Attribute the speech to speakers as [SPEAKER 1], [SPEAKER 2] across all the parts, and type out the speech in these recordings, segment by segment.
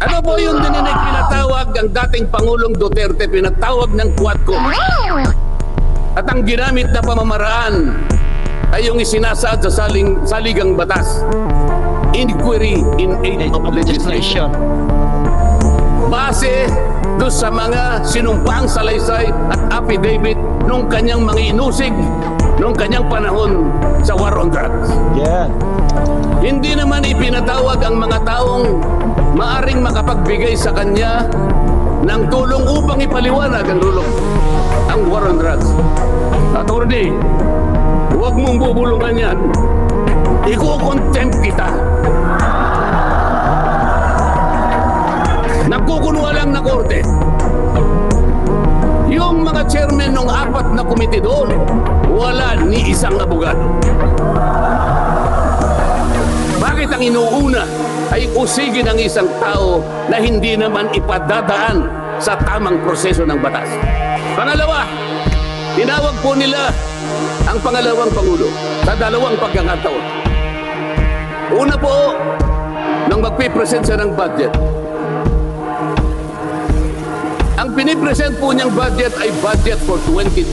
[SPEAKER 1] Ano po yung dininig pinatawag ang dating Pangulong Duterte, pinatawag ng Quadcom? At ang ginamit na pamamaraan ay yung isinasaad sa saligang batas. Inquiry in aid of legislation. Base doon sa mga sinumpaang salaysay at affidavit nung kanyang mga inusig nung kanyang panahon sa war on drugs.
[SPEAKER 2] Yeah.
[SPEAKER 1] Hindi naman ipinatawag ang mga taong maaring makapagbigay sa kanya ng tulong upang ipaliwanag ang war on drugs. Attorney, huwag mong bubulungan yan. Iko-contempt kita. Nagkukunwa lang na korte. Yung mga chairman ng 4 na komite doon, wala ni isang abogado. Bakit ang inuuna ay usigin ang isang tao na hindi naman ipadadaan sa tamang proseso ng batas? Pangalawa, tinawag po nila ang pangalawang Pangulo sa 2 pagkakataon. Una po, nang magpipresent siya ng budget. Ang pinipresent po niyang budget ay budget for 2025.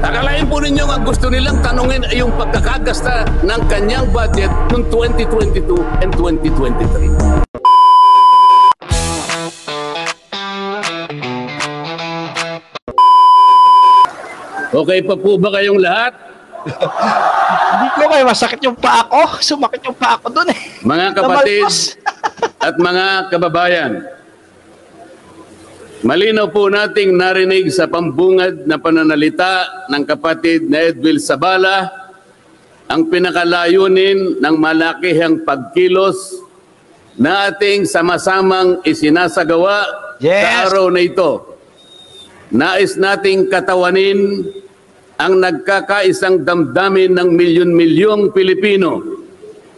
[SPEAKER 1] Akalain po ninyo ang gusto nilang tanungin ay yung pagkakagasta ng kanyang budget noong 2022 and 2023. Okay pa po ba kayong lahat?
[SPEAKER 2] Hindi ko kayo, masakit yung paa ko. Sumakit yung paa ko dun eh.
[SPEAKER 1] Mga kapatid at mga kababayan, malinaw po nating narinig sa pambungad na pananalita ng kapatid na Edwil Sabala ang pinakalayunin ng malakihang pagkilos na ating sama-samang isinasagawa sa araw na ito. Nais nating katawanin ang nagkakaisang damdamin ng milyon-milyong Pilipino.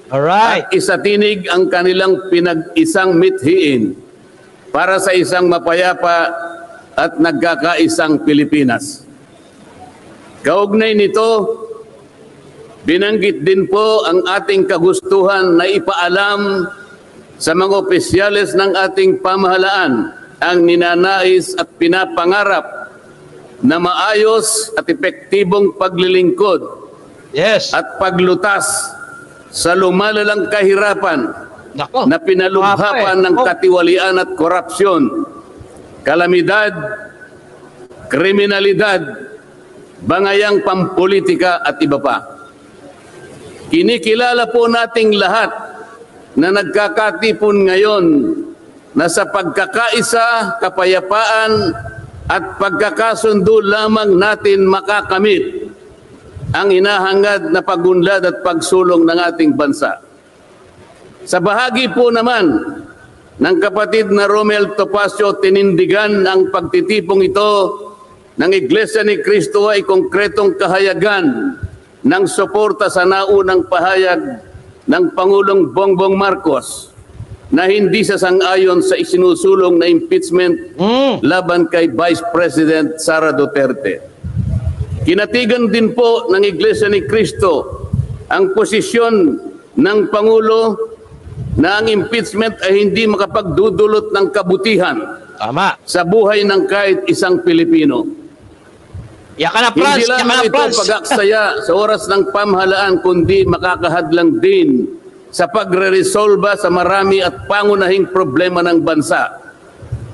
[SPEAKER 2] Alright.
[SPEAKER 1] At isatinig ang kanilang pinag-isang mithiin para sa isang mapayapa at nagkakaisang Pilipinas. Kaugnay nito, binanggit din po ang ating kagustuhan na ipaalam sa mga opisyales ng ating pamahalaan ang ninanais at pinapangarap na maayos at epektibong paglilingkod at paglutas sa lumalalang kahirapan na pinalubhapan ng katiwalian at korupsyon, kalamidad, kriminalidad, bangayang pampolitika at iba pa. Kinikilala po nating lahat na nagkakatipon ngayon na sa pagkakaisa, kapayapaan at pagkakasundo lamang natin makakamit ang hinahangad na pagunlad at pagsulong ng ating bansa. Sa bahagi po naman ng kapatid na Romel Topacio, tinindigan ang pagtitipong ito ng Iglesia ni Cristo ay konkretong kahayagan ng suporta sa naunang pahayag ng Pangulong Bongbong Marcos na hindi sasang-ayon sa isinusulong na impeachment laban kay Vice President Sara Duterte. Kinatigan din po ng Iglesia ni Cristo ang posisyon ng Pangulo na ang impeachment ay hindi makapagdudulot ng kabutihan sa buhay ng kahit isang Pilipino. Hindi lamang ito pag-aksaya sa oras ng pamahalaan, kundi makakahadlang din sa pagre-resolba sa marami at pangunahing problema ng bansa.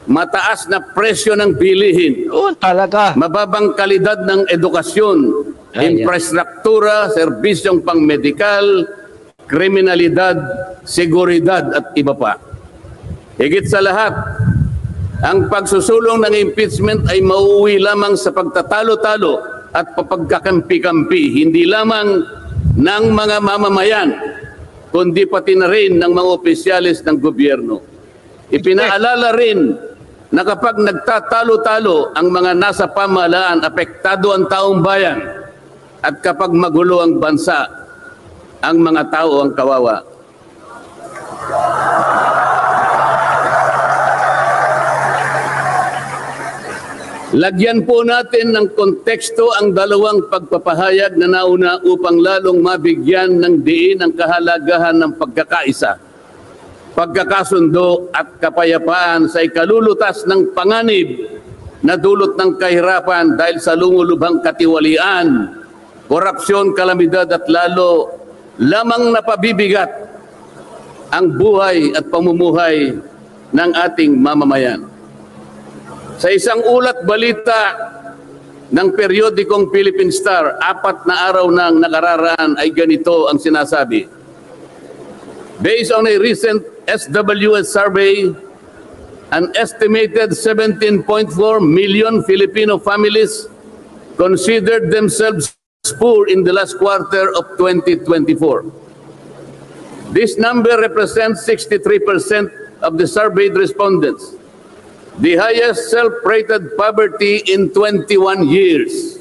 [SPEAKER 1] Mataas na presyo ng bilihin, mababang kalidad ng edukasyon, infrastruktura, serbisyong pangmedikal, kriminalidad, seguridad at iba pa. Higit sa lahat, ang pagsusulong ng impeachment ay mauuwi lamang sa pagtatalo-talo at papagkakampi-kampi, hindi lamang ng mga mamamayan, kundi pati na rin ng mga opisyalis ng gobyerno. Ipinaalala rin na kapag nagtatalo-talo ang mga nasa pamahalaan, apektado ang taong bayan, at kapag magulo ang bansa, ang mga tao ang kawawa. Lagyan po natin ng konteksto ang dalawang pagpapahayag na nauna upang lalong mabigyan ng diin ang kahalagahan ng pagkakaisa. pagkakasundo at kapayapaan sa ikalulutas ng panganib na dulot ng kahirapan dahil sa lumulubhang katiwalian, korupsyon, kalamidad at lalo lamang napabibigat ang buhay at pamumuhay ng ating mamamayan. Sa isang ulat balita ng periodikong Philippine Star, 4 na araw nang nakararaan ay ganito ang sinasabi. Based on a recent SWS survey, an estimated 17.4 million Filipino families considered themselves poor in the last quarter of 2024. This number represents 63% of the surveyed respondents, the highest self-rated poverty in 21 years.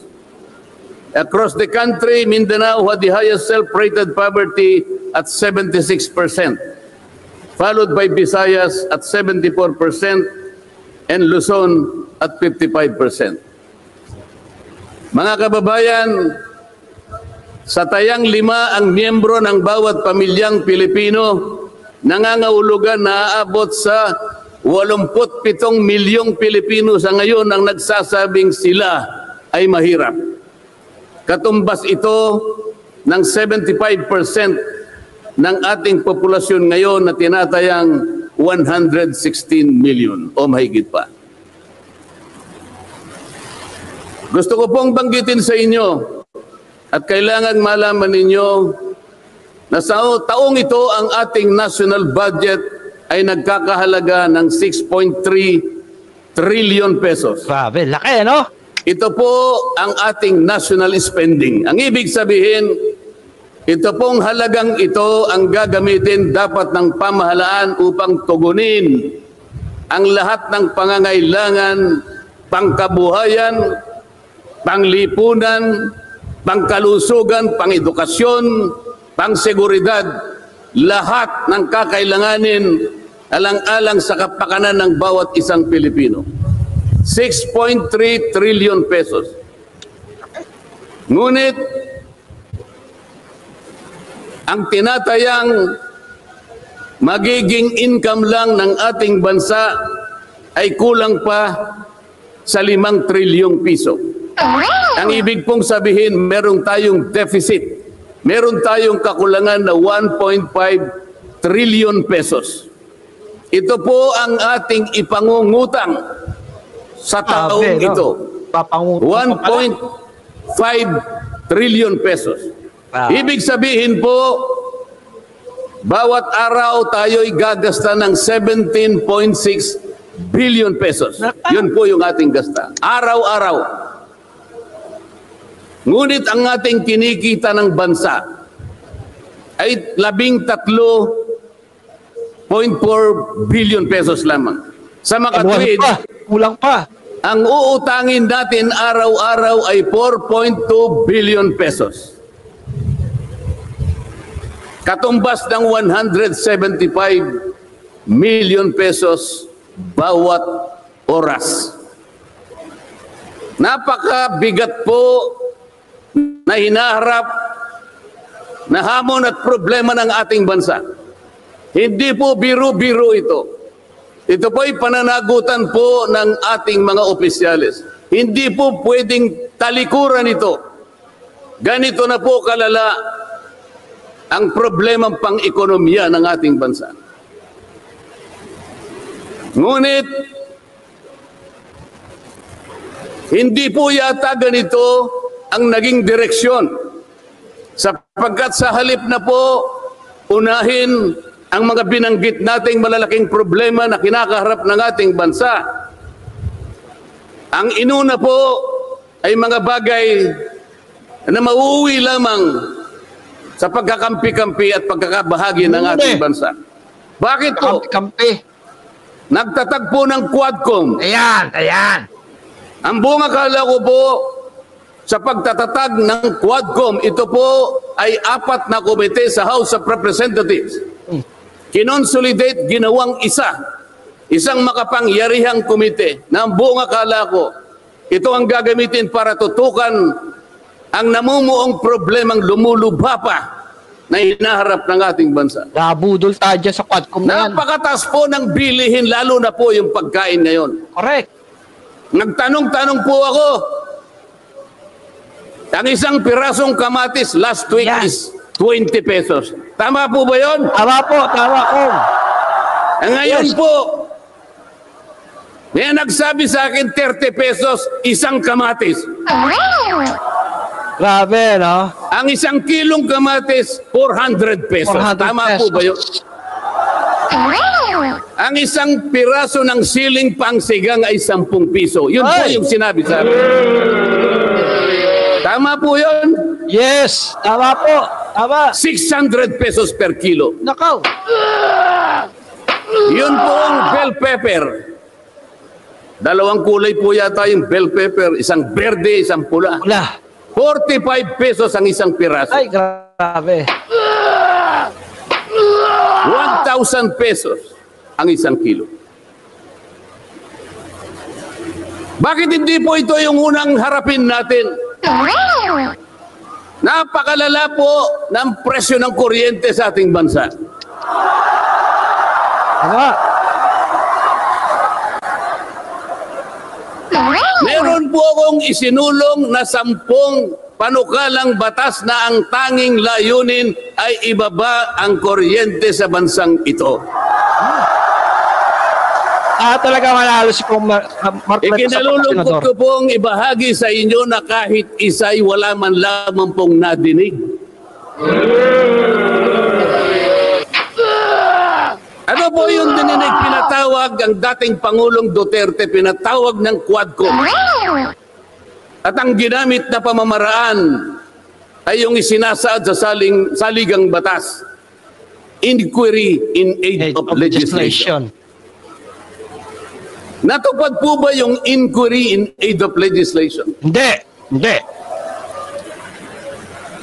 [SPEAKER 1] Across the country, Mindanao had the highest self-rated poverty at 76%, followed by Visayas at 74% and Luzon at 55%. Mga kababayan, sa tayang 5 ang miyembro ng bawat pamilyang Pilipino, nangangahulugan na aabot sa 87 milyong Pilipino sa ngayon ang nagsasabing sila ay mahirap. Katumbas ito ng 75% ng ating populasyon ngayon na tinatayang 116 million o mahigit pa. Gusto ko pong banggitin sa inyo at kailangan malaman ninyo na sa taong ito ang ating national budget ay nagkakahalaga ng 6.3 trillion pesos.
[SPEAKER 2] Grabe, laki ano?
[SPEAKER 1] Ito po ang ating national spending. Ang ibig sabihin, ito pong halagang ito ang gagamitin dapat ng pamahalaan upang tugunin ang lahat ng pangangailangan, pangkabuhayan, panglipunan, pangkalusugan, pangedukasyon, pangseguridad, lahat ng kakailanganin alang-alang sa kapakanan ng bawat isang Pilipino. 6.3 trillion pesos. Ngunit, ang tinatayang magiging income lang ng ating bansa ay kulang pa sa 5 trilyong piso. Ang ibig pong sabihin, meron tayong deficit. Meron tayong kakulangan na 1.5 trillion pesos. Ito po ang ating ipangungutang sa taong ito. 1.5 trillion pesos. Ibig sabihin po, bawat araw tayo'y gagasta ng 17.6 billion pesos. Yun po yung ating gasta. Araw-araw. Ngunit ang ating kinikita ng bansa ay 13.4 billion pesos lamang. Sa makatuwid,
[SPEAKER 2] kulang pa.
[SPEAKER 1] Ang uutangin natin araw-araw ay 4.2 billion pesos. Katumbas ng 175 million pesos bawat oras. Napakabigat po na hinaharap na hamon at problema ng ating bansa. Hindi po biro-biro ito. Ito po ay pananagutan po ng ating mga opisyalis. Hindi po pwedeng talikuran ito. Ganito na po kalala ang problemang pang-ekonomiya ng ating bansa. Ngunit, hindi po yata ganito ang naging direksyon, sapagkat sa halip na po unahin ang mga binanggit nating malalaking problema na kinakaharap ng ating bansa, ang inuna po ay mga bagay na mauuwi lamang sa pagkakampi-kampi at pagkakabahagi ng ating bansa. Bakit po?
[SPEAKER 2] Kampi.
[SPEAKER 1] Nagtatagpo ng Quadcom.
[SPEAKER 2] Ayan.
[SPEAKER 1] Ang buong akala ko po, sa pagtatatag ng Quadcom, ito po ay 4 na komite sa House of Representatives. Kinonsolidate, ginawang isang makapangyarihang komite na ang buong akala ko, ito ang gagamitin para tutukan ang namumuong problemang lumulubha pa na hinaharap ng ating bansa.
[SPEAKER 2] Nabudol tayo dyan sa Quadcom na yan.
[SPEAKER 1] Napakataas po ng bilihin, lalo na po yung pagkain ngayon.
[SPEAKER 2] Correct.
[SPEAKER 1] Nagtanong-tanong po ako, ang isang pirasong kamatis last week
[SPEAKER 2] Yan.
[SPEAKER 1] is 20 pesos. Tama po ba yun?
[SPEAKER 2] Tama po, tama Kong.
[SPEAKER 1] Ngayon
[SPEAKER 2] Yes.
[SPEAKER 1] po, may nagsabi sa akin 30 pesos isang kamatis.
[SPEAKER 2] Grabe, no?
[SPEAKER 1] Ang isang kilong kamatis, 400 pesos.
[SPEAKER 2] 400
[SPEAKER 1] Tama po
[SPEAKER 2] pesos.
[SPEAKER 1] ba yun? Ang isang piraso ng siling pangsigang ay 10 piso. Yun po
[SPEAKER 2] Ay!
[SPEAKER 1] yung sinabi sa akin. Tama po yun?
[SPEAKER 2] Yes, tama po. Tama.
[SPEAKER 1] 600 pesos per kilo.
[SPEAKER 2] Nakaw.
[SPEAKER 1] Yun po ang bell pepper. Dalawang kulay po yata yung bell pepper. Isang berde, isang pula.
[SPEAKER 2] Wala.
[SPEAKER 1] 45 pesos ang isang piraso.
[SPEAKER 2] Ay, grabe.
[SPEAKER 1] 1,000 pesos ang isang kilo. Bakit hindi po ito yung unang harapin natin? Napakalala po ng presyo ng kuryente sa ating bansa.
[SPEAKER 2] Tama.
[SPEAKER 1] Meron po akong isinulong na 10 panukalang batas na ang tanging layunin ay ibaba ang kuryente sa bansang ito.
[SPEAKER 2] Talaga manalo si Kong Marcoleta sa
[SPEAKER 1] Ikinalulungkot
[SPEAKER 2] pagka-senador.
[SPEAKER 1] ko pong ibahagi sa inyo na kahit isa'y wala man lamang pong nadinig. Ano po yung dininig? Pinatawag ang dating Pangulong Duterte, pinatawag ng Quadcom. At ang ginamit na pamamaraan ay yung isinasaad sa saligang batas. Inquiry in aid of legislation. Natupad po ba yung inquiry in aid of legislation?
[SPEAKER 2] Hindi. Hindi.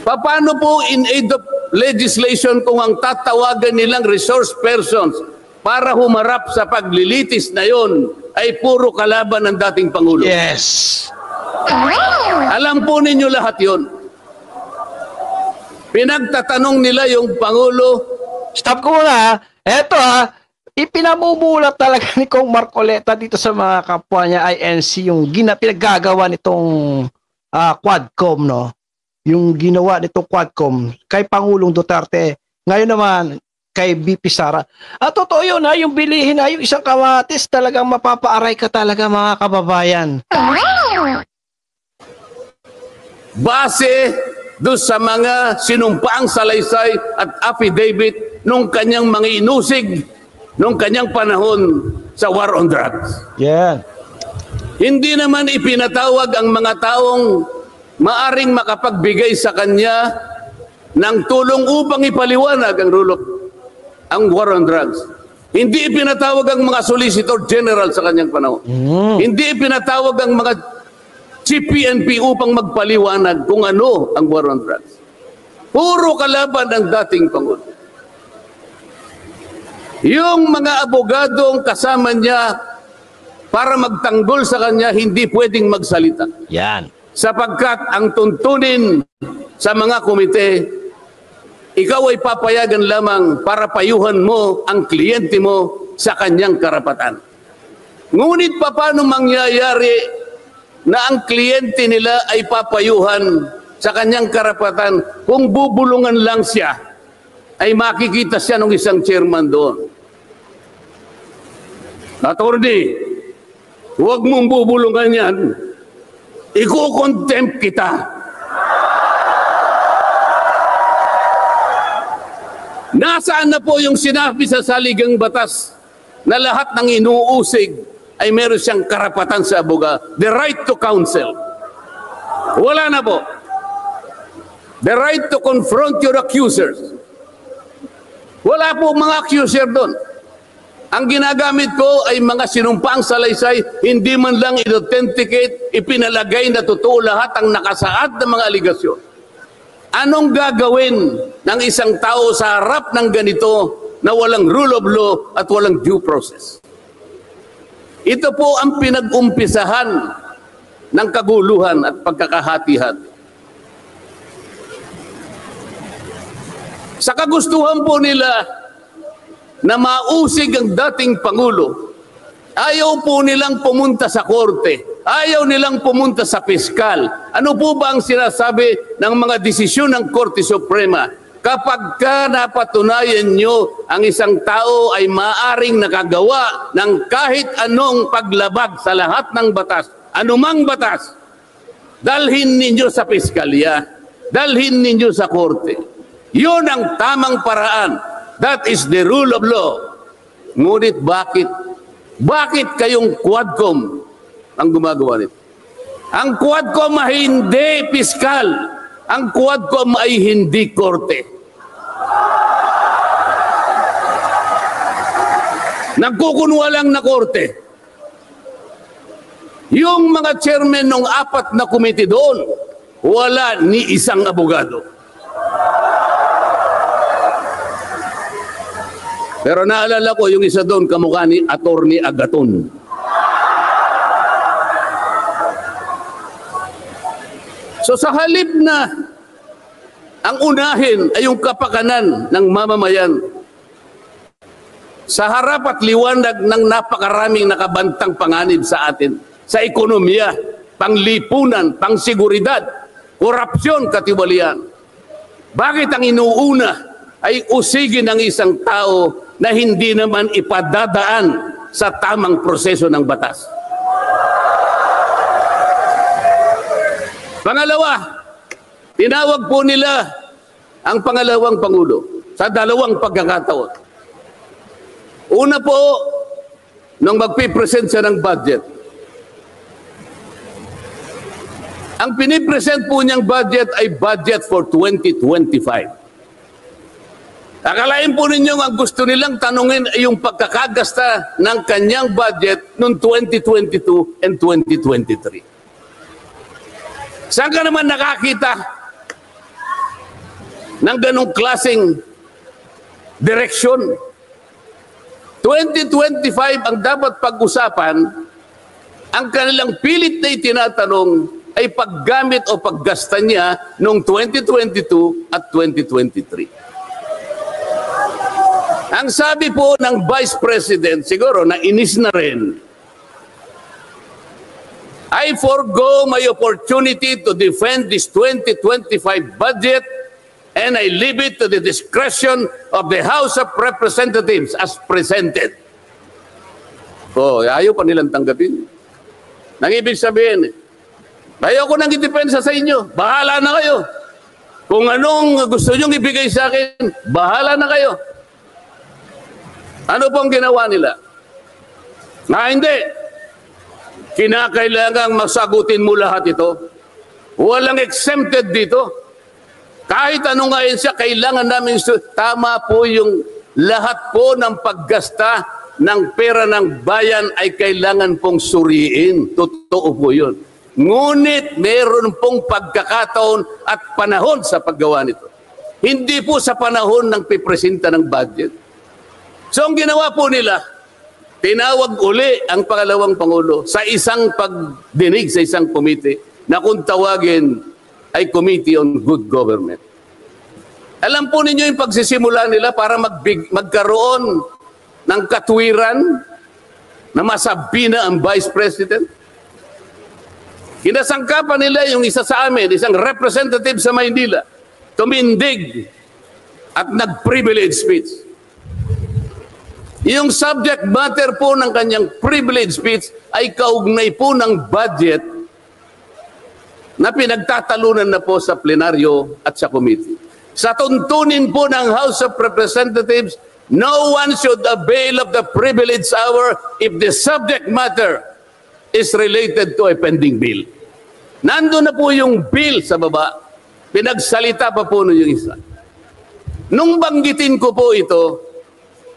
[SPEAKER 1] Paano po in aid of legislation kung ang tatawagan nilang resource persons para humarap sa paglilitis na yon ay puro kalaban ng dating Pangulo?
[SPEAKER 2] Yes.
[SPEAKER 1] Alam po ninyo lahat yon. Pinagtatanong nila yung Pangulo.
[SPEAKER 2] Stop ko muna ha. Eto ha. Ipinamumulat talaga ni Kong Marcoleta dito sa mga kapwa niya INC yung pinaggagawa nitong Quadcom, no? Yung ginawa nitong Quadcom kay Pangulong Duterte. Ngayon naman kay BP Sara. Totoo yun ha, yung bilihin na yung isang kamatis talagang mapapaaray ka talaga mga kababayan.
[SPEAKER 1] Base doon sa mga sinumpaang salaysay at affidavit nung kanyang mga inusig nung kanyang panahon sa war on drugs.
[SPEAKER 2] Yeah.
[SPEAKER 1] Hindi naman ipinatawag ang mga taong maaring makapagbigay sa kanya ng tulong upang ipaliwanag ang war on drugs. Hindi ipinatawag ang mga solicitor general sa kanyang panahon. Hindi ipinatawag ang mga CPNP upang magpaliwanag kung ano ang war on drugs. Puro kalaban ng dating Pangulo. Yung mga abogadong kasama niya para magtanggol sa kanya, hindi pwedeng magsalita.
[SPEAKER 2] Yan.
[SPEAKER 1] Sapagkat ang tuntunin sa mga komite, ikaw ay papayagan lamang para payuhan mo ang kliyente mo sa kanyang karapatan. Ngunit paano mangyayari na ang kliyente nila ay papayuhan sa kanyang karapatan kung bubulungan lang siya, ay makikita siya ng isang chairman doon. Attorney, huwag mong bubulungan yan. Iko-contempt kita. Nasaan na po yung sinabi sa saligang batas na lahat ng inuusig ay meron siyang karapatan sa aboga, the right to counsel. Wala na po. The right to confront your accusers. Wala po mga accuser doon. Ang ginagamit ko ay mga sinumpaang salaysay, hindi man lang i-authenticate, ipinalagay na totoo lahat ang nakasaad ng mga aligasyon. Anong gagawin ng isang tao sa harap ng ganito na walang rule of law at walang due process? Ito po ang pinag-umpisahan ng kaguluhan at pagkakahati-hati. Sa kagustuhan po nila na mausig ang dating Pangulo, ayaw po nilang pumunta sa korte. Ayaw nilang pumunta sa piskal. Ano po ba ang sinasabi ng mga desisyon ng Korte Suprema? Kapag ka napatunayan nyo ang isang tao ay maaring nakagawa ng kahit anong paglabag sa lahat ng batas, anumang batas, dalhin ninyo sa piskalya, dalhin ninyo sa korte. Yun ang tamang paraan. That is the rule of law. Ngunit bakit? Bakit kayong Quadcom ang gumagawa nito? Ang Quadcom ay hindi piskal. Ang Quadcom ay hindi korte. Nagkukunwa lang na korte. Yung mga chairman ng 4 na komite doon, wala ni isang abogado. Pero naalala ko yung isa doon, kamukha ni Attorney Agaton. So sa halip na ang unahin ay yung kapakanan ng mamamayan, sa harap at liwanag ng napakaraming nakabantang panganib sa atin, sa ekonomiya, panglipunan, pangsiguridad, korupsyon, katiwalian. Bakit ang inuuna ay usigin ng isang tao na hindi naman ipadadaan sa tamang proseso ng batas? Pangalawa, tinawag po nila ang pangalawang Pangulo sa 2 pagkakataon. Una po, nung magpipresent siya ng budget. Ang pinipresent po niyang budget ay budget for 2025. Akalain po ninyo ang gusto nilang tanungin ay yung pagkakagasta ng kanyang budget noong 2022 and 2023. Saan ka naman nakakita ng ganong klaseng direksyon? 2025 ang dapat pag-usapan, ang kanilang pilit na itinatanong ay paggamit o paggasta niya noong 2022 at 2023. Ang sabi po ng Vice President, siguro na inis na rin, I forgo my opportunity to defend this 2025 budget and I leave it to the discretion of the House of Representatives as presented. Oh, ayaw pa nilang tanggapin. Nang ibig sabihin, ayaw ko nang idepensa sa inyo. Bahala na kayo. Kung anong gusto nyong ibigay sa akin, bahala na kayo. Ano pong ginawa nila? Hindi. Kinakailangang masagutin mo lahat ito. Walang exempted dito. Kahit anong ngayon siya, kailangan namin tama po yung lahat po ng paggasta ng pera ng bayan ay kailangan pong suriin. Totoo po yun. Ngunit meron pong pagkakataon at panahon sa paggawa nito. Hindi po sa panahon ng pipresenta ng budget. So ang ginawa po nila, tinawag uli ang pangalawang Pangulo sa isang pagdinig sa isang komite na kung tawagin ay Committee on Good Government. Alam po ninyo yung pagsisimula nila para magkaroon ng katwiran na masabi na ang Vice President? Kinasangkapan nila yung isa sa amin, isang representative sa Maynila, tumindig at nag-privilege speech. Yung subject matter po ng kanyang privilege speech ay kaugnay po ng budget na pinagtatalunan na po sa plenaryo at sa committee. Sa tuntunin po ng House of Representatives, no one should avail of the privilege hour if the subject matter is related to a pending bill. Nandun na po yung bill sa baba, pinagsalita pa po yung isa. Nung banggitin ko po ito,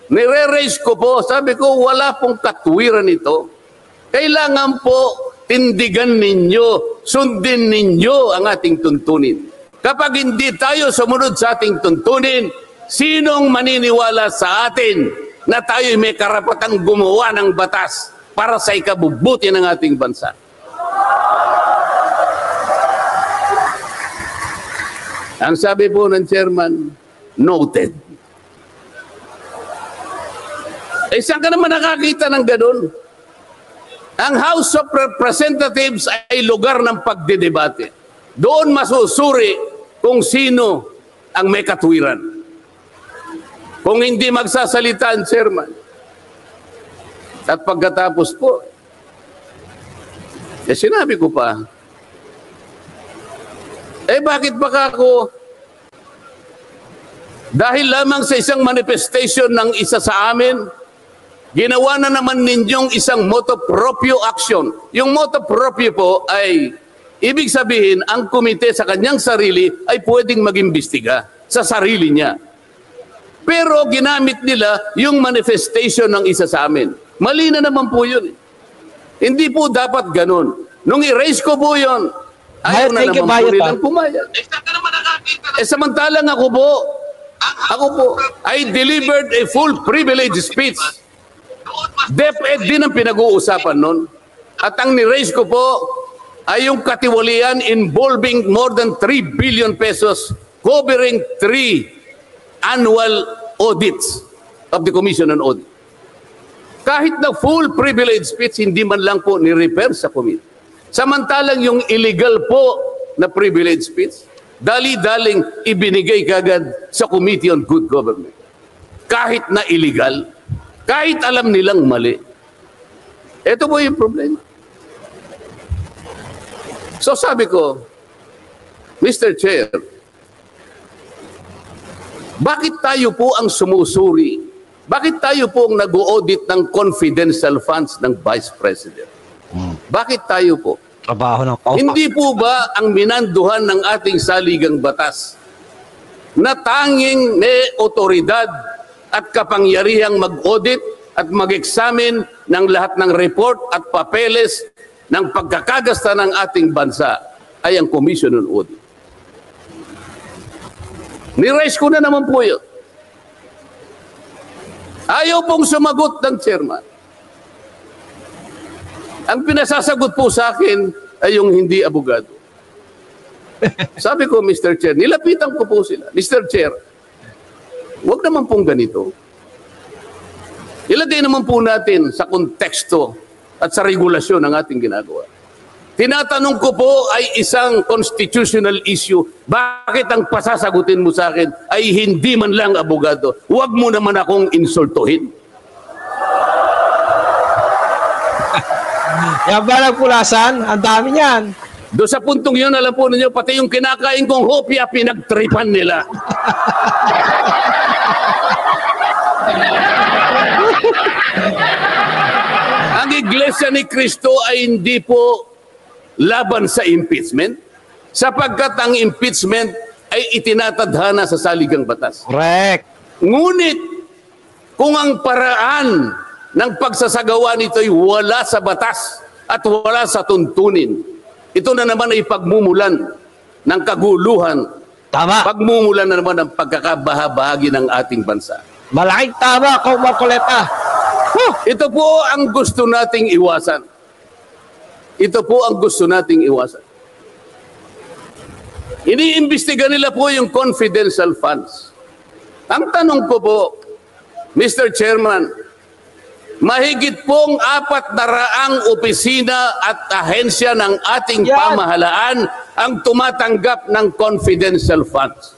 [SPEAKER 1] nire-raise ko po, sabi ko, wala pong katwiran ito. Kailangan po tindigan ninyo, sundin ninyo ang ating tuntunin. Kapag hindi tayo sumunod sa ating tuntunin, sinong maniniwala sa atin na tayo may karapatang gumawa ng batas para sa ikabubuti ng ating bansa? Ang sabi po ng chairman, Noted. Eh, saan ka naman nakakita ng ganun? Ang House of Representatives ay lugar ng pagdedebate. Doon masusuri kung sino ang may katwiran. Kung hindi magsasalita ang chairman. At pagkatapos po, eh sinabi ko pa, eh bakit baka ako, dahil lamang sa isang manifestation ng isa sa amin, ginawa na naman ninyong isang motu proprio action. Yung motu proprio po ay, ibig sabihin, ang komite sa kanyang sarili ay pwedeng mag-imbestiga sa sarili niya. Pero ginamit nila yung manifestation ng isa sa amin. Mali na naman po yun. Hindi po dapat ganun. Nung i-raise ko po yun, ayaw na naman po nilang pumayag. Eh samantalang ako po, I delivered a full privilege speech. DepEd din ang pinag-uusapan nun. At ang ni-raise ko po ay yung katiwalian involving more than 3 billion pesos covering 3 annual audits of the Commission on Audit. Kahit na full privilege speech, hindi man lang po ni-refer sa committee. Samantalang yung illegal po na privilege speech, dali-daling ibinigay kagad sa Committee on Good Government. Kahit na illegal, kahit alam nilang mali. Ito po yung problema. So sabi ko, Mr. Chair, bakit tayo po ang sumusuri? Bakit tayo po ang nag-audit ng confidential funds ng Vice President? Bakit tayo po?
[SPEAKER 2] Trabaho ng kaupa.
[SPEAKER 1] Hindi po ba ang minanduhan ng ating saligang batas na tanging may otoridad at kapangyarihang mag-audit at mag-examine ng lahat ng report at papeles ng pagkakagasta ng ating bansa ay ang Commission on Audit? Ni-raise ko na naman po yun. Ayaw pong sumagot ng chairman. Ang pinasasagot po sa akin ay yung hindi abogado. Sabi ko, Mr. Chair, nilapitan ko po sila. Mr. Chair, huwag naman pong ganito. Ilagay naman po natin sa konteksto at sa regulasyon ng ating ginagawa. Tinatanong ko po ay isang constitutional issue. Bakit ang pasasagutin mo sa akin ay hindi man lang abogado? Huwag mo naman akong insultuhin.
[SPEAKER 2] Yan ba nagpulasan? Ang dami niyan.
[SPEAKER 1] Doon sa puntong yun, alam po ninyo, pati yung kinakain kong hopya, pinagtripan nila. Ang Iglesia ni Cristo ay hindi po laban sa impeachment, sapagkat ang impeachment ay itinatadhana sa saligang batas.
[SPEAKER 2] Correct.
[SPEAKER 1] Ngunit, kung ang paraan ng pagsasagawa nito ay wala sa batas at wala sa tuntunin, ito na naman ay pagmumulan ng kaguluhan.
[SPEAKER 2] Tama.
[SPEAKER 1] Pagmumulan na naman ng pagkakabahabahagi ng ating bansa.
[SPEAKER 2] Malaking tama, Kong Marcoleta.
[SPEAKER 1] Ito po ang gusto nating iwasan. Ito po ang gusto nating iwasan. Iniimbestiga nila po yung confidential funds. Ang tanong ko po, Mr. Chairman, mahigit pong 400 opisina at ahensya ng ating pamahalaan ang tumatanggap ng confidential funds.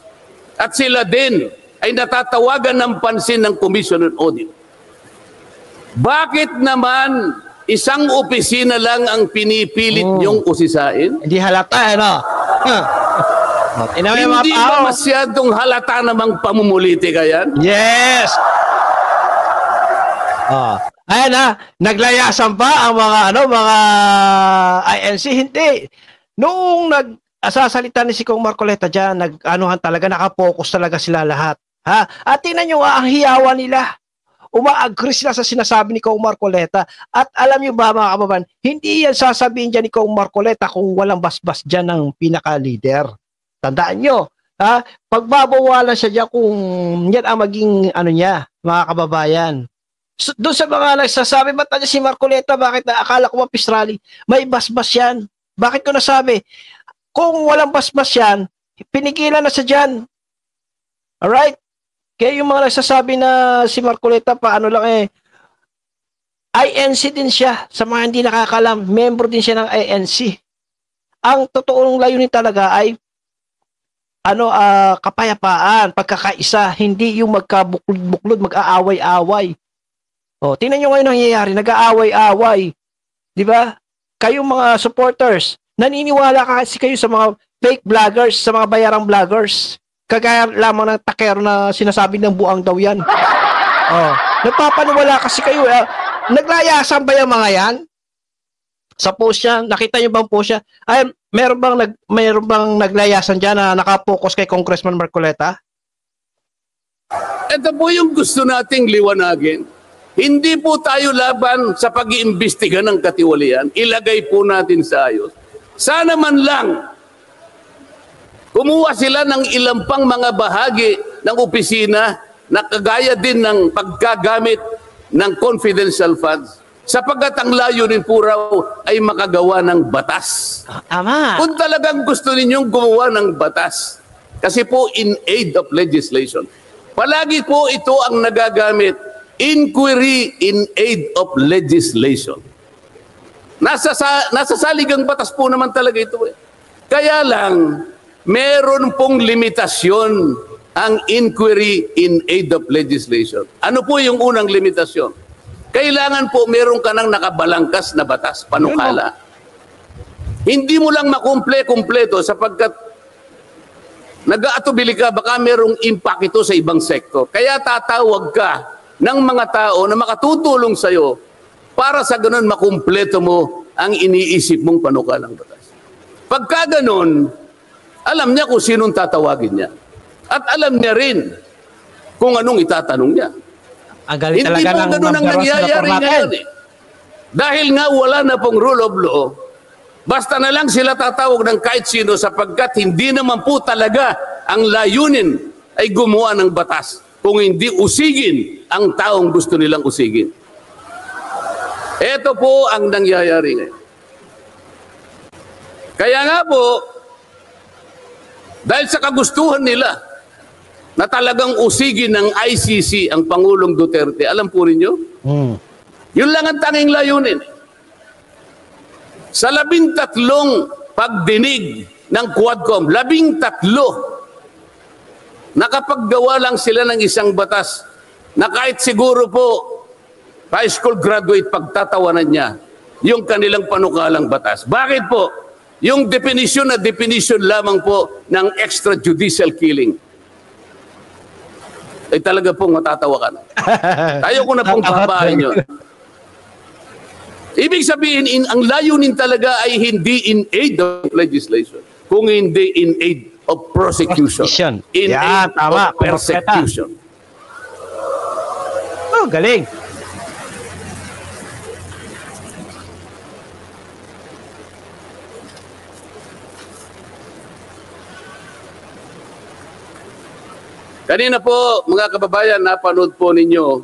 [SPEAKER 1] At sila din ay natatawagan ng pansin ng Commission on Audit. Bakit naman isang opisina lang ang pinipilit niyong usisain?
[SPEAKER 2] Hindi halata, ano?
[SPEAKER 1] Hindi ba masyadong halata namang pamumuliti ka yan?
[SPEAKER 2] Yes! Ayan na, naglayasan pa ang mga INC. Hindi. Noong nagsasalita ni si Kong Marcoleta dyan, talaga, nakapokus talaga sila lahat. Ha? At tingnan nyo, ang hiyawan nila. Uma-agree sila sa sinasabi ni Kong Marcoleta. At alam nyo ba, mga kababayan, hindi yan sasabihin dyan ni Kong Marcoleta kung walang basbas dyan ng pinaka-leader. Tandaan nyo, ha? Pagbabawalan siya dyan kung yan ang maging niya, mga kababayan. So, doon sa mga nagsasabi, ba't na si Marcoleta, bakit akala ko mapis rally? May basbas yan. Bakit ko nasabi? Kung walang basbas yan, pinigilan na siya dyan. Alright? Kaya yung mga nagsasabi na si Marcoleta paano lang INC din siya. Sa mga hindi nakakalam, member din siya ng INC. Ang totoong layunin talaga ay kapayapaan, pagkakaisa, hindi yung magkabuklod-buklod, mag-aaway-away. O, tingnan nyo ngayon nangyayari, nag-aaway-away. Di ba? Kayong mga supporters, naniniwala kasi kayo sa mga fake vloggers, sa mga bayarang vloggers. Kagaya lamang ng takero na sinasabi ng buang daw yan. Oh, nagpapaniwala kasi kayo. Naglayasan ba yung mga yan? Sa post niya, nakita niyo bang post niya? Ay, meron bang naglayasan diyan na nakapokus kay Congressman Marcoleta?
[SPEAKER 1] Ito po yung gusto nating liwanagin. Hindi po tayo laban sa pag-iimbestiga ng katiwalian. Ilagay po natin sa ayos. Sana man lang kumuha sila ng ilang pang mga bahagi ng opisina na kagaya din ng paggagamit ng confidential funds sapagkat ang layunin po raw ay makagawa ng batas.
[SPEAKER 2] Tama.
[SPEAKER 1] Kung talagang gusto ninyong gumawa ng batas, kasi po in aid of legislation, palagi po ito ang nagagamit, inquiry in aid of legislation. Nasa saligang batas po naman talaga ito. Kaya lang, meron pong limitasyon ang inquiry in aid of legislation. Ano po yung unang limitasyon? Kailangan po meron ka ng nakabalangkas na batas, panukala. Hindi mo lang makumple-kumpleto sapagkat nag-aatubili ka, baka merong impact ito sa ibang sektor. Kaya tatawag ka ng mga tao na makatutulong sa'yo para sa ganun makumpleto mo ang iniisip mong panukalang batas. Pagka ganun, alam niya kung sinong tatawagin niya. At alam niya rin kung anong itatanong niya.
[SPEAKER 2] Ang galing
[SPEAKER 1] Hindi
[SPEAKER 2] talaga
[SPEAKER 1] po
[SPEAKER 2] ng
[SPEAKER 1] ganun ang nangyayari ngayon eh. Dahil nga wala na pong rule of law, basta na lang sila tatawag ng kahit sino sapagkat hindi naman po talaga ang layunin ay gumawa ng batas kung hindi usigin ang taong gusto nilang usigin. Ito po ang nangyayari ngayon. Kaya nga po, dahil sa kagustuhan nila na talagang usigin ng ICC ang Pangulong Duterte, alam po rin nyo? Yun lang ang tanging layunin. Sa 13 pagdinig ng Quadcom, 13, nakapaggawa lang sila ng isang batas na kahit siguro po high school graduate pagtatawanan niya yung kanilang panukalang batas. Bakit po? Yung definition na definition lamang po ng extrajudicial killing. Ay talaga pong matatawa ka na. Tayo ko na pong pabahay nyo. Ibig sabihin, ang layunin talaga ay hindi in aid of legislation, kung hindi in aid of prosecution. In aid
[SPEAKER 2] tama,
[SPEAKER 1] of persecution.
[SPEAKER 2] Oh, galing.
[SPEAKER 1] Kanina po, mga kababayan, napanood po ninyo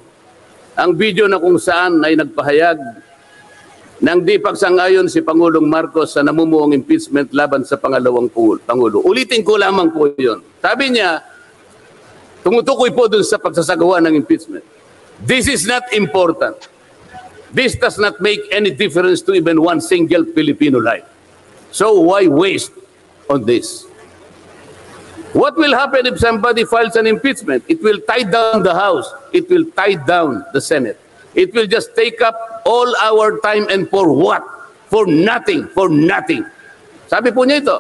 [SPEAKER 1] ang video na kung saan ay nagpahayag ng di pagsang-ayon si Pangulong Marcos sa namumuong impeachment laban sa pangalawang Pangulo. Ulitin ko lamang po yun. Sabi niya, tumutukoy po dun sa pagsasagawa ng impeachment. This is not important. This does not make any difference to even one single Filipino life. So why waste on this? What will happen if somebody files an impeachment? It will tie down the House. It will tie down the Senate. It will just take up all our time and for what? For nothing. For nothing. Sabi po niya ito,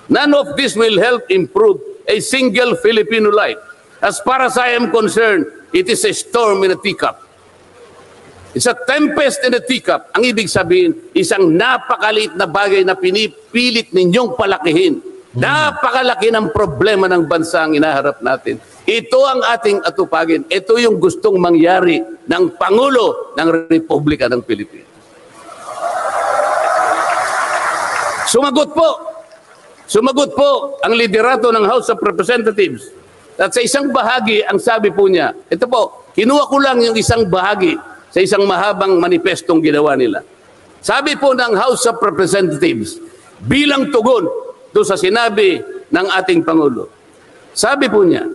[SPEAKER 1] none of this will help improve a single Filipino life. As far as I am concerned, it is a storm in a teacup. It's a tempest in a teacup. Ang ibig sabihin, isang napakaliit na bagay na pinipilit ninyong palakihin. Napakalaki ng problema ng bansa ang inaharap natin. Ito ang ating atupagin. Ito yung gustong mangyari ng Pangulo ng Republika ng Pilipinas. Sumagot po ang liderato ng House of Representatives. At sa isang bahagi, ang sabi po niya, ito po, kinuha ko lang yung isang bahagi sa isang mahabang manifestong ginawa nila. Sabi po ng House of Representatives, bilang tugon doon sa sinabi ng ating Pangulo. Sabi po niya,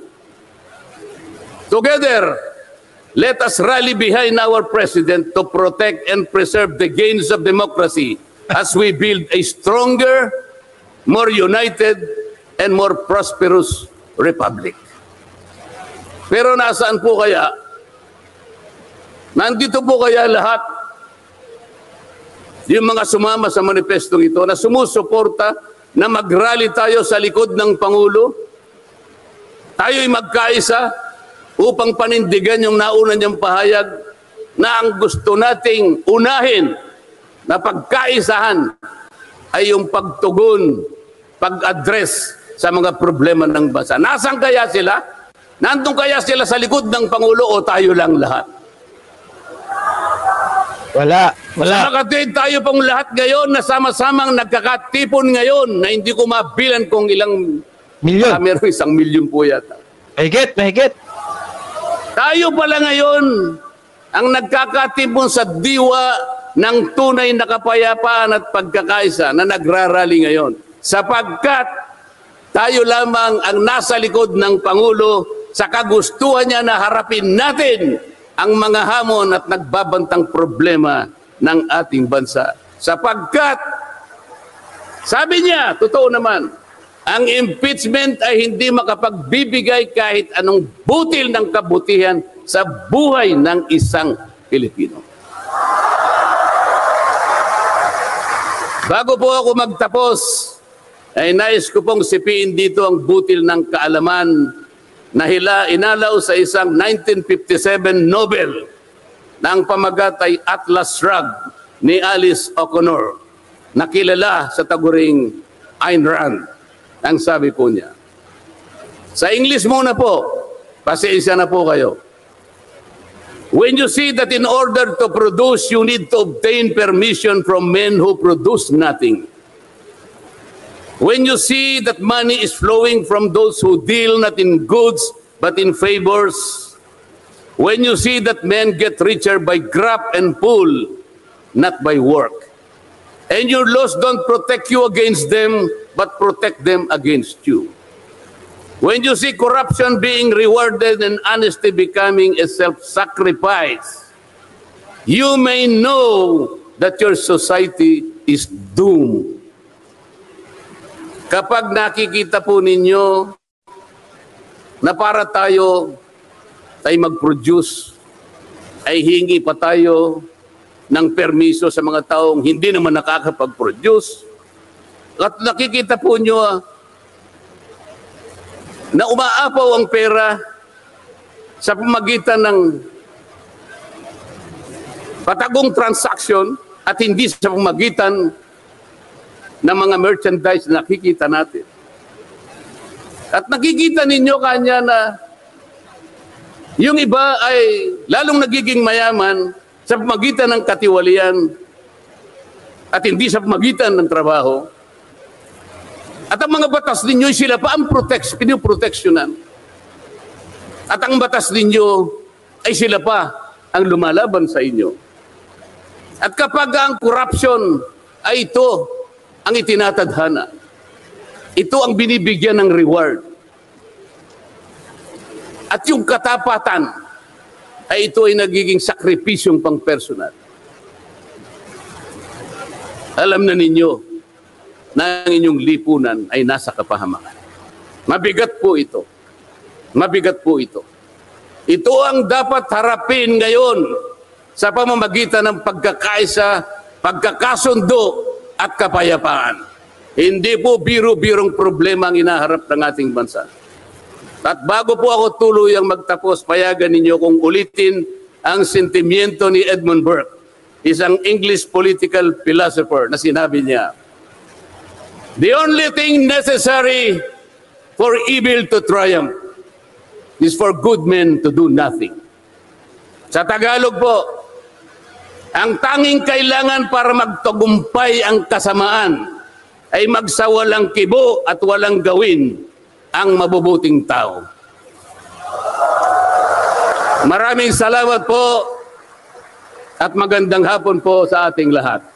[SPEAKER 1] Together, let us rally behind our President to protect and preserve the gains of democracy as we build a stronger, more united, and more prosperous republic. Pero nasaan po kaya? Nandito po kaya lahat yung mga sumama sa manifestong ito na sumusuporta na mag-rally tayo sa likod ng Pangulo? Tayo'y magkaisa upang panindigan yung nauna niyang pahayag na ang gusto nating unahin na pagkaisahan ay yung pagtugon, pag-address sa mga problema ng bansa. Nasaan kaya sila? Nandun kaya sila sa likod ng Pangulo o tayo lang lahat?
[SPEAKER 2] Wala.
[SPEAKER 1] Sa Makati, tayo pong lahat ngayon na sama-samang nagkakatipon ngayon na hindi ko mabilan kung ilang
[SPEAKER 2] Milyon.
[SPEAKER 1] Meron 1 milyon po yata.
[SPEAKER 2] Mahigit.
[SPEAKER 1] Tayo pala ngayon ang nagkakatipon sa diwa ng tunay na kapayapaan at pagkakaisa na nagrarally ngayon. Sapagkat tayo lamang ang nasa likod ng Pangulo sa kagustuhan niya na harapin natin ang mga hamon at nagbabantang problema ng ating bansa. Sapagkat, sabi niya, totoo naman, ang impeachment ay hindi makapagbibigay kahit anong butil ng kabutihan sa buhay ng isang Pilipino. Bago po ako magtapos, ay nais ko pong sipiin dito ang butil ng kaalaman na inalaw sa isang 1957 Nobel na ang pamagat ay Atlas Shrugged ni Alice O'Connor, na kilala sa taguring Ayn Rand. Ang sabi po niya. Sa English muna po, pasensya na po kayo. When you see that in order to produce, you need to obtain permission from men who produce nothing. When you see that money is flowing from those who deal not in goods but in favors, when you see that men get richer by grab and pull, not by work, and your laws don't protect you against them but protect them against you. When you see corruption being rewarded and honesty becoming a self-sacrifice, you may know that your society is doomed. Kapag nakikita po ninyo na para tayo mag-produce, ay hingi pa tayo ng permiso sa mga taong hindi naman nakakapag-produce. At nakikita po nyo na umaapaw ang pera sa pamagitan ng patagong transaction at hindi sa pamagitan ng mga merchandise na nakikita natin. At nakikita ninyo kanya na yung iba ay lalong nagiging mayaman sa pamagitan ng katiwalian at hindi sa pamagitan ng trabaho. At ang mga batas ninyo, sila pa ang pinoproteksyonan. At ang batas ninyo ay sila pa ang lumalaban sa inyo. At kapag ang corruption ay ito ang itinatadhana, ito ang binibigyan ng reward. At yung katapatan ay ito ay nagiging sakripisyong pang-personal. Alam na ninyo na ang inyong lipunan ay nasa kapahamakan. Mabigat po ito. Mabigat po ito. Ito ang dapat harapin ngayon sa pamamagitan ng pagkakaisa, pagkakasundo at kapayapaan. Hindi po biro-birong problema ang inaharap ng ating bansa. At bago po ako tuluyang magtapos, payagan ninyo kung ulitin ang sentimiento ni Edmund Burke, isang English political philosopher, na sinabi niya, "The only thing necessary for evil to triumph is for good men to do nothing." Sa Tagalog po, ang tanging kailangan para magtagumpay ang kasamaan ay magsawalang kibo at walang gawin ang mabubuting tao. Maraming salamat po at magandang hapon po sa ating lahat.